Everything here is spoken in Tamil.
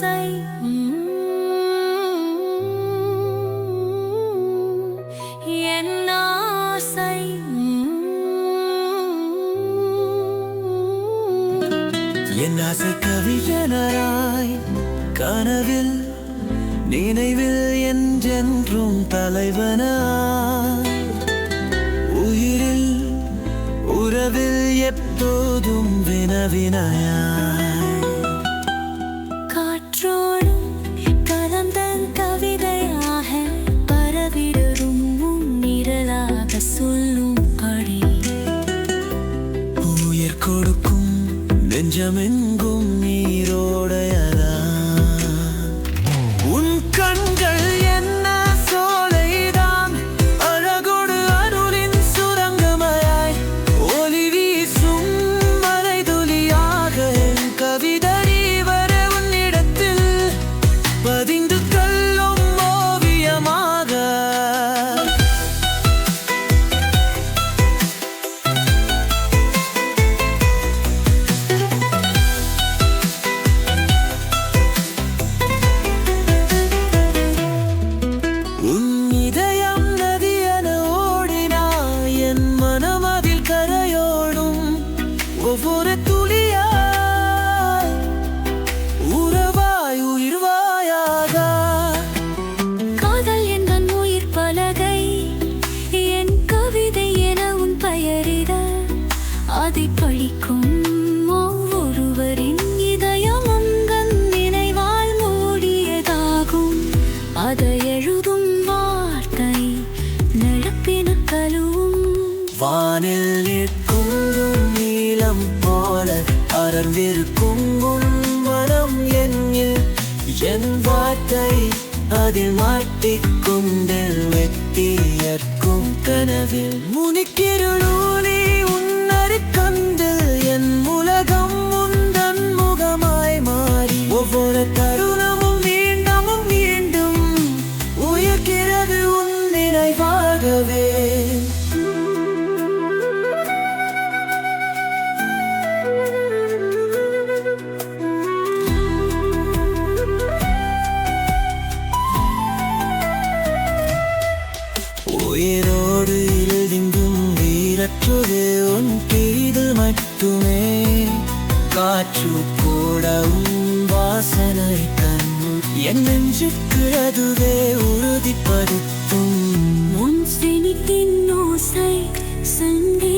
ஆசை என் ஆசை என் ஆசை கவிஞனாய் கனவில் நினைவில் என்றென்றும் தலைவனாய் உயிரில் உறவில் எப்போதும் வினவினாய் காற்றோடும் கலந்த கவிதையாக பரவிடும் நிழலாக சொல்லும் அடி உயிர் கொடுக்கும் நெஞ்சமெங்கும் நீரோடையதா உன் கண்கள் என்ன சோலைதான் அழகோடு அருளின் சுரங்கமாய் ஒளி வீசும் மலைதுளியாக என் கவிதை வர உன்னிடத்தில் பதிந்து கல்லும் ஓவியமாக உன் இதயம் நதியென ஓடினாய் என் மனம் அதில் கரையோடும் ஒவ்வொரு துளியாய் உறவாய் உயிர்வாயாக காதல் என் உயிர் பலகை என் கவிதை என உன் பெயரிட அதை படிக்கும் ஒவ்வொருவரின் இதயம் உங்கள் நினைவால் மூடியதாகும் அதை எழுதும் வார்த்தை நடப்பின கழுவும் வானில் நிற்கும் நீளம் போல அறந்திருக்கும் உன் மனம் என்னில் என் வார்த்தை அதில் மாட்டிக்கொண்டு வெட்டியற்கும் கனவில் முனிக்கிருளூலி உன்னறி கண்டில் என் உலகம் உந்தன் முகமாய் மாறி ஒவ்வொரு தருணமும் மீண்டும் மீண்டும் உயர்கிறது உன் நினைவாகவே உயிரோடு எழுதிங்கும் வீரற்றுது உன் பிரிது மட்டுமே காற்று கூட உன் வாசனை கண் என் நெஞ்சுக்கு அதுவே உறுதிப்படுத்தும் முன் சினித்தின் ஓசை சங்கி